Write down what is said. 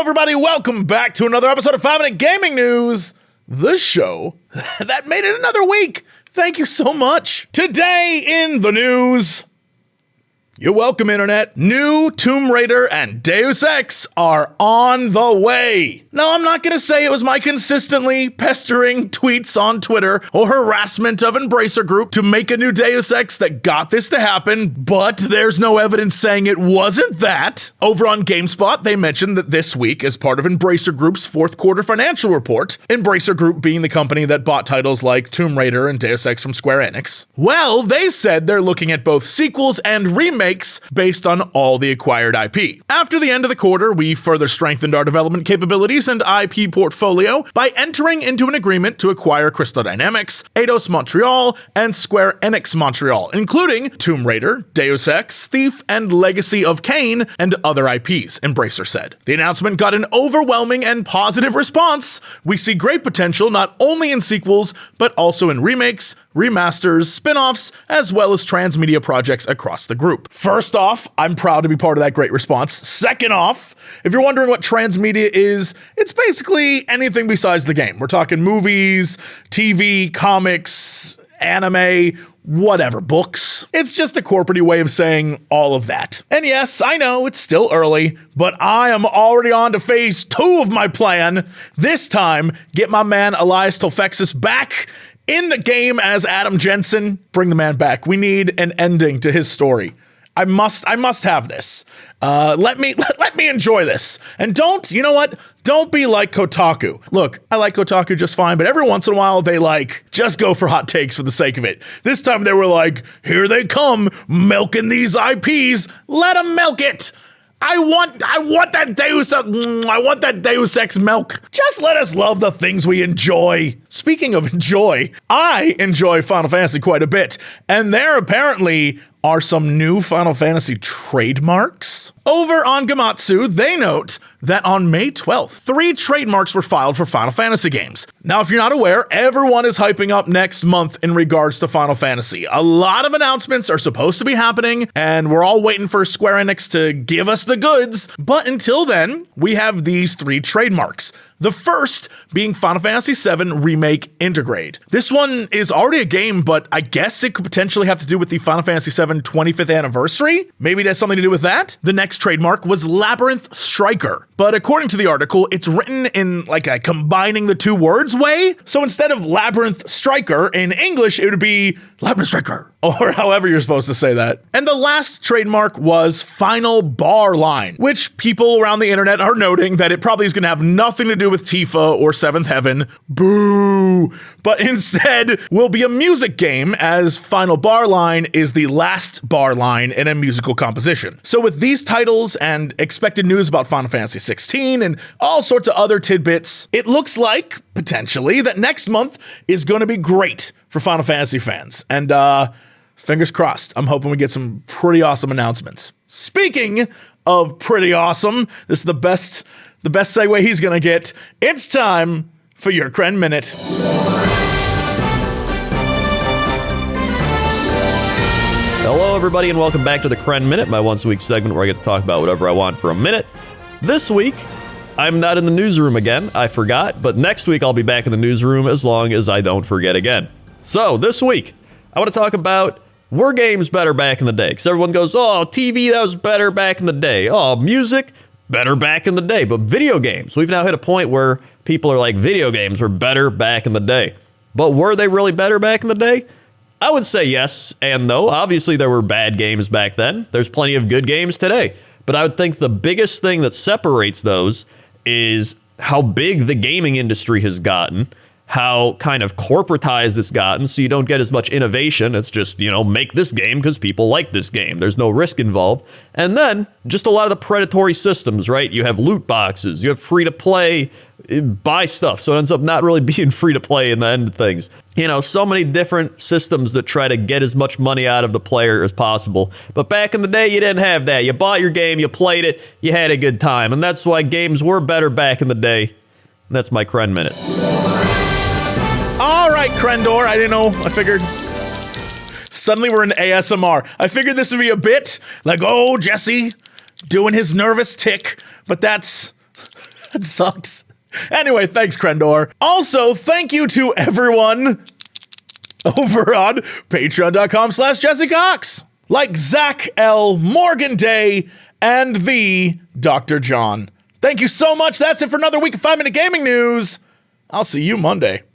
everybody. Welcome back to another episode of 5-Minute Gaming News, the show that made it another week. Thank you so much. Today in the news, you're welcome, Internet. New Tomb Raider and Deus Ex are on the way. Now, I'm not going to say it was my consistently pestering tweets on Twitter or harassment of Embracer Group to make a new Deus Ex that got this to happen, but there's no evidence saying it wasn't that. Over on GameSpot, they mentioned that this week, as part of Embracer Group's fourth quarter financial report, Embracer Group being the company that bought titles like Tomb Raider and Deus Ex from Square Enix, well, they said they're looking at both sequels and remakes based on all the acquired IP. After the end of the quarter, we further strengthened our development capabilities and IP portfolio by entering into an agreement to acquire Crystal Dynamics, Eidos Montreal, and Square Enix Montreal, including Tomb Raider, Deus Ex, Thief, and Legacy of Kain, and other IPs, Embracer said. The announcement got an overwhelming and positive response. We see great potential not only in sequels, but also in remakes, remasters, spin-offs, as well as transmedia projects across the group. First off, I'm proud to be part of that great response. Second off, if you're wondering what transmedia is, it's basically anything besides the game. We're talking movies, TV, comics, anime, whatever, books. It's just a corporate way of saying all of that. And yes, I know it's still early, but I am already on to phase 2 of my plan. This time, get my man Elias Tolfexis back in the game as Adam Jensen. Bring the man back. We need an ending to his story. I must have this. Let me enjoy this. And you know what? Don't be like Kotaku. Look, I like Kotaku just fine, but every once in a while they just go for hot takes for the sake of it. This time they were like, here they come, milking these IPs. Let them milk it. I want that Deus Ex milk. Just let us love the things we enjoy. Speaking of enjoy, I enjoy Final Fantasy quite a bit, and there apparently are some new Final Fantasy trademarks. Over on Gematsu, they note that on May 12th, 3 trademarks were filed for Final Fantasy games. Now, if you're not aware, everyone is hyping up next month in regards to Final Fantasy. A lot of announcements are supposed to be happening, and we're all waiting for Square Enix to give us the goods. But until then, we have these 3 trademarks. The first being Final Fantasy VII Remake Intergrade. This one is already a game, but I guess it could potentially have to do with the Final Fantasy VII 25th anniversary. Maybe it has something to do with that. The next trademark was Labyrinth Striker, but according to the article, it's written in a combining the 2 words way. So instead of Labyrinth Striker in English, it would be Labyrinth Striker, or however you're supposed to say that. And the last trademark was Final Bar Line, which people around the internet are noting that it probably is going to have nothing to do with Tifa or Seventh Heaven. Boo! But instead will be a music game, as Final Bar Line is the last bar line in a musical composition. So with these titles and expected news about Final Fantasy 16 and all sorts of other tidbits, it looks like, potentially, that next month is going to be great for Final Fantasy fans. And fingers crossed, I'm hoping we get some pretty awesome announcements. Speaking of pretty awesome, this is the best segue he's gonna get. It's time for your Kren Minute. Hello, everybody, and welcome back to the Kren Minute, my once-a-week segment where I get to talk about whatever I want for a minute. This week, I'm not in the newsroom again. I forgot, but next week I'll be back in the newsroom as long as I don't forget again. So, this week, I want to talk about, were games better back in the day? Because everyone goes, oh, TV, that was better back in the day. Oh, music, better back in the day. But video games, we've now hit a point where people are like, video games were better back in the day. But were they really better back in the day? I would say yes and no. Obviously, there were bad games back then. There's plenty of good games today. But I would think the biggest thing that separates those is how big the gaming industry has gotten, how kind of corporatized it's gotten, so you don't get as much innovation. It's just, make this game because people like this game. There's no risk involved. And then just a lot of the predatory systems, right? You have loot boxes, you have free to play, buy stuff. So it ends up not really being free to play in the end of things. So many different systems that try to get as much money out of the player as possible. But back in the day, you didn't have that. You bought your game, you played it, you had a good time. And that's why games were better back in the day. And that's my Kren Minute. All right, Crendor, I didn't know. I figured suddenly we're in ASMR. I figured this would be a bit like, oh, Jesse doing his nervous tick, but that's That sucks. Anyway, thanks, Crendor. Also, thank you to everyone over on patreon.com/Jesse Cox. Like Zach L., Morgan Day, and the Dr. John. Thank you so much. That's it for another week of 5-Minute Gaming News. I'll see you Monday.